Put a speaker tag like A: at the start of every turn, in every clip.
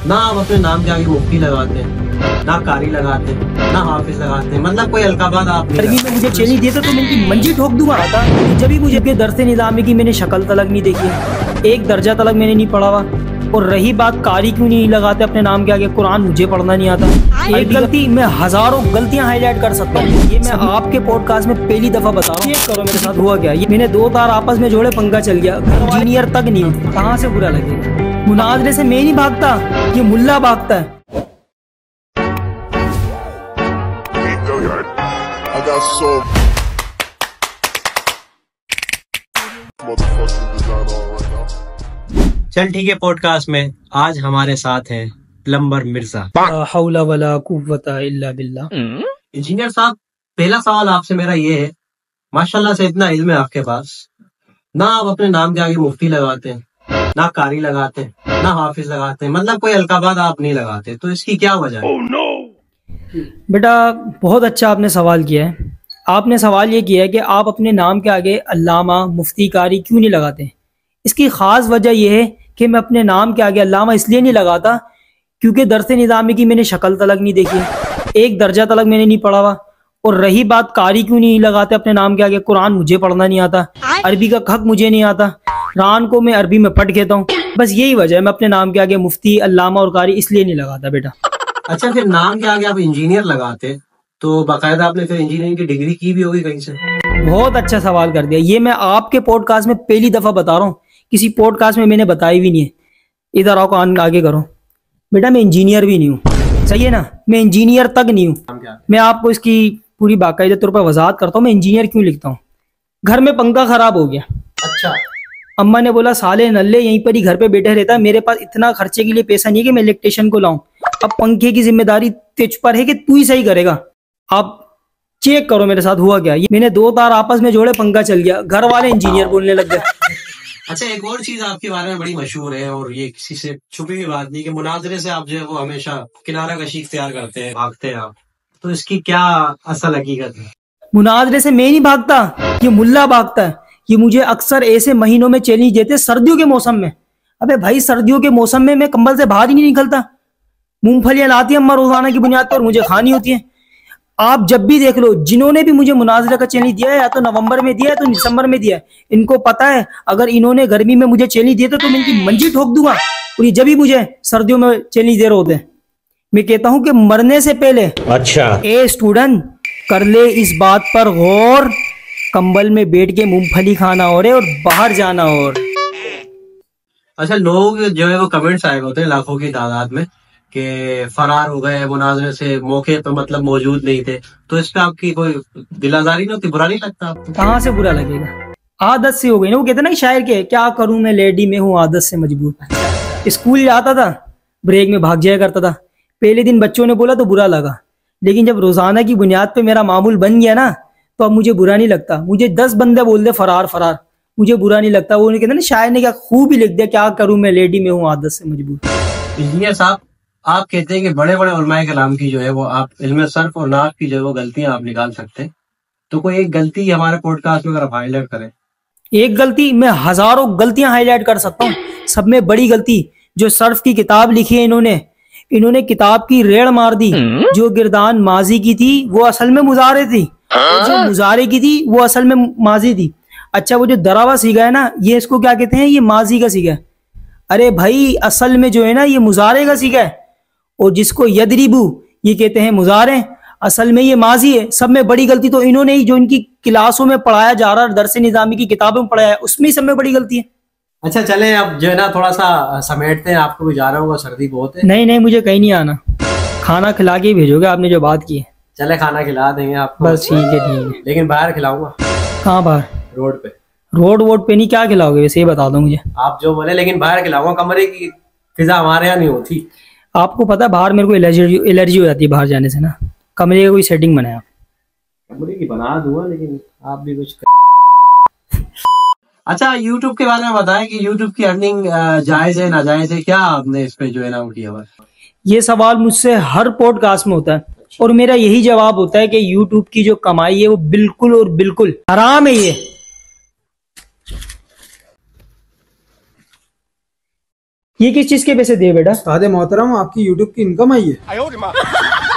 A: ना आप अपने नाम के आगे मुफ्ती लगाते हैं, ना कारी लगाते हैं, ना हाफिज लगाते हैं, मतलब कोई अलकाबाद आप नहीं
B: गर्मी में मुझे चेनी दिए तो मैं इनकी मंजी ठोक दूंगा। जब भी मुझे दरसे निज़ामी की मैंने शक्ल तलक नहीं देखी, एक दर्जा तलक मैंने नहीं पढ़ा हुआ। और रही बात कारी क्यों नहीं लगाते अपने नाम के आगे, कुरान मुझे पढ़ना नहीं आता। एक गलती मैं हजारों गलतियां हाईलाइट कर सकता हूँ। ये मैं आपके पॉडकास्ट में पहली दफा बता रहा हूँ। चेक करो मेरे साथ हुआ क्या। ये मैंने दो तार आपस में जोड़े, पंगा चल गया, इंजीनियर तक नहीं हूँ। कहाँ से बुरा लगेगा। मुनाजरे से मैं नहीं भागता, ये मुल्ला भागता है।
C: I got so motherfucking design on right now.
A: चल ठीक है, पॉडकास्ट में आज हमारे साथ है प्लम्बर मिर्जा।
B: हौला वला कुव्वता इल्ला बिल्लाह।
A: इंजीनियर साहब, पहला सवाल आपसे मेरा ये है, माशाल्लाह से इतना इल्म है आपके पास, ना आप अपने नाम के आगे मुफ्ती लगाते हैं, ना कारी लगाते हैं, ना हाफिज लगाते हैं, मतलब कोई अलकाबाद आप नहीं लगाते, तो इसकी क्या वजह है?
B: बेटा बहुत अच्छा आपने सवाल किया है। आपने सवाल ये किया है कि आप अपने नाम के आगे अल्लामा, मुफ्ती, कारी क्यों नहीं लगाते। इसकी ख़ास वजह यह है कि मैं अपने नाम के आगे अल्लामा इसलिए नहीं लगाता क्योंकि दरसे निज़ामी की मैंने शक्ल तलक नहीं देखी, एक दर्जा तलक मैंने नहीं पढ़ा हुआ। और रही बात कारी क्यों नहीं लगाते अपने नाम के आगे, कुरान मुझे पढ़ना नहीं आता, अरबी का हक मुझे नहीं आता, कुरान को मैं अरबी में पढ़ कहता हूँ। बस यही वजह है, मैं अपने नाम के आगे मुफ्ती, अल्लामा और कारी इसलिए नहीं लगाता बेटा।
A: अच्छा, फिर नाम के आगे आप इंजीनियर लगाते तो बाकायदा आपने फिर इंजीनियरिंग की डिग्री की भी होगी कहीं से?
B: बहुत अच्छा सवाल कर दिया। ये मैं आपके पॉडकास्ट में पहली दफा बता रहा हूँ, किसी पॉडकास्ट में मैंने बताई भी नहीं है। इधर आओ, कान आगे करो। बेटा मैं इंजीनियर भी नहीं हूँ, सही है ना, मैं इंजीनियर तक नहीं हूँ। मैं आपको इसकी पूरी बाकायदा तौर पर वजाहत करता हूँ मैं इंजीनियर क्यों लिखता हूँ। घर में पंखा खराब हो गया,
A: अच्छा,
B: अम्मा ने बोला साले नल्ले यहीं पर ही घर पे बैठे रहता है, मेरे पास इतना खर्चे के लिए पैसा नहीं है कि मैं इलेक्ट्रिशियन को लाऊं। अब पंखे की जिम्मेदारी तुझ पर है कि तू ही सही करेगा। आप चेक करो मेरे साथ हुआ क्या। ये मैंने दो तार आपस में जोड़े, पंखा चल गया, घर वाले इंजीनियर बोलने लग गए।
A: अच्छा, एक और चीज आपके बारे में बड़ी मशहूर है और ये किसी से छुपी हुई बात नहीं कि मुनाजरे से आप जो है वो हमेशा किनारा कशी इख्तियार करते हैं, भागते हैं आप, तो इसकी क्या असल हकीकत है?
B: मुनाजरे से मैं नहीं भागता, ये मुल्ला भागता है। ये मुझे अक्सर ऐसे महीनों में चैलेंज देते, सर्दियों के मौसम में। अबे भाई सर्दियों के मौसम में मैं कंबल से बाहर ही नहीं निकलता। मूंगफलियां लाती है अम्मा रोजाना की बुनियाद पर, मुझे खानी होती है। आप जब भी देख लो, जिन्होंने भी मुझे मुनाजरा का चैलेंज दिया है, या तो नवंबर में दिया है तो दिसंबर में दिया है, इनको पता है अगर इन्होंने गर्मी में मुझे चैलेंज दिया तो मैं इनकी मंजी ठोक दूंगा। और ये जब भी मुझे सर्दियों में चैलेंज दे रहे होते हैं, मैं कहता हूं कि मरने से पहले
A: अच्छा
B: ए स्टूडेंट कर ले इस बात पर गौर, कंबल में बैठ के मूंगफली खाना हो रहे और बाहर जाना हो।
A: अच्छा, लोग जो है वो कमेंट्स आए होते हैं लाखों की तादाद में कि फरार हो गए मुनाजरे से, मौके पे मतलब मौजूद नहीं थे, तो इस पे आपकी कोई दिलाजारी नहीं होती, बुरा नहीं लगता आपको?
B: कहाँ से बुरा लगेगा, आदत से हो गई ना। वो कहते ना कि शायर के क्या करूं मैं लेडी में हूँ आदत से मजबूर। स्कूल जाता था, ब्रेक में भाग जाया करता था। पहले दिन बच्चों ने बोला तो बुरा लगा, लेकिन जब रोजाना की बुनियाद पे मेरा मामूल बन गया ना, तो अब मुझे बुरा नहीं लगता। मुझे 10 बंदे बोल दे फरार फरार, मुझे बुरा नहीं लगता। वो कहते ना शायर ने क्या खूब ही लिख दिया, क्या करूं मैं लेडी में हूँ आदत से मजबूर।
A: इंजीनियर साहब, आप कहते हैं कि बड़े बड़े उलमाए कलाम की जो है वो आप इल्म सर्फ और नाफ की जो है वो गलतियां आप निकाल सकते हैं, तो कोई एक गलती हमारे पॉडकास्ट में अगर आप हाईलाइट करें?
B: एक गलती मैं हजारों गलतियां हाईलाइट कर सकता हूँ। सब में बड़ी गलती जो सर्फ की किताब लिखी है इन्होंने किताब की रेड़ मार दी। जो गिरदान माजी की थी वो असल में मुजारे थी, जो मुजारे की थी वो असल में माजी थी। अच्छा, वो जो दरावा सीगा है ना, ये इसको क्या कहते हैं, ये माजी का सीगा है। अरे भाई असल में जो है ना ये मुजारे का सीगा है, और जिसको यदरिबू ये कहते हैं मुजारे, असल में ये माजी है। सब में बड़ी गलती तो इन्होंने ही, जो इनकी क्लासों में पढ़ाया जा रहा है, दरसे निजामी की किताबों में पढ़ाया है, उसमें ही सब में बड़ी गलती है।
A: अच्छा चलें, अब जो है ना थोड़ा सा समेटते हैं, आपको भी जा रहा होगा, सर्दी बहुत है।
B: नहीं नहीं, मुझे कहीं नहीं आना, खाना खिला के ही भेजोगे आपने जो बात की है।
A: चले खाना खिला देंगे आपको,
B: बस ठीक है,
A: लेकिन बाहर खिलाऊंगा।
B: कहाँ बाहर?
A: रोड पे।
B: रोड वोड पे नहीं, क्या खिलाओगे वैसे ये बता दो मुझे।
A: आप जो बोले, लेकिन बाहर खिलाऊंगा, कमरे की फिजा हमारे यहाँ नहीं होती।
B: आपको पता है बाहर मेरे को एलर्जी हो जाती है बाहर जाने से ना। कमरे की कोई सेटिंग बनाया?
A: कमरे की बना दूंगा, लेकिन आप भी कुछ अच्छा, YouTube के बारे में बताएं कि YouTube की अर्निंग जायज है नाजायज है, क्या आपने इस पे जो है ना वो किया हुआ है?
B: ये सवाल मुझसे हर पॉडकास्ट में होता है और मेरा यही जवाब होता है कि YouTube की जो कमाई है वो बिल्कुल और बिल्कुल हराम है। ये ये किस चीज के पैसे दिए बेटा?
D: उस्ताद मोहतरम, आपकी यूट्यूब की इनकम आई है।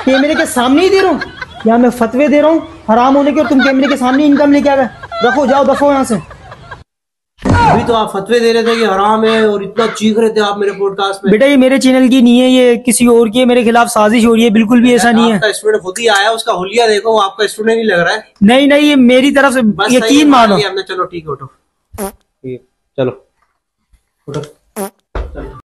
B: कैमरे के सामने ही दे रहा हूँ? यहाँ मैं फतवे दे रहा हूँ हराम होने के और तुम कैमरे के सामने इनकम लेके आ गए। रखो, जाओ दफो यहाँ से।
A: अभी तो आप फतवे दे रहे थे कि हराम है और इतना चीख रहे थे आप मेरे पॉडकास्ट में।
B: बेटा ये मेरे चैनल की नहीं है, ये किसी और की है। मेरे खिलाफ साजिश हो रही है। बिल्कुल भी ऐसा नहीं है।
A: आपका स्टूडेंट खुद ही आया, उसका हुलिया देखो, वो आपका स्टूडेंट नहीं लग रहा है।
B: नहीं नहीं, ये मेरी तरफ से
A: बस सही
B: यकीन
A: मान
B: मानो।
A: लिया हमने। चलो ठीक है, उठो। ठीक है, चलो उठो।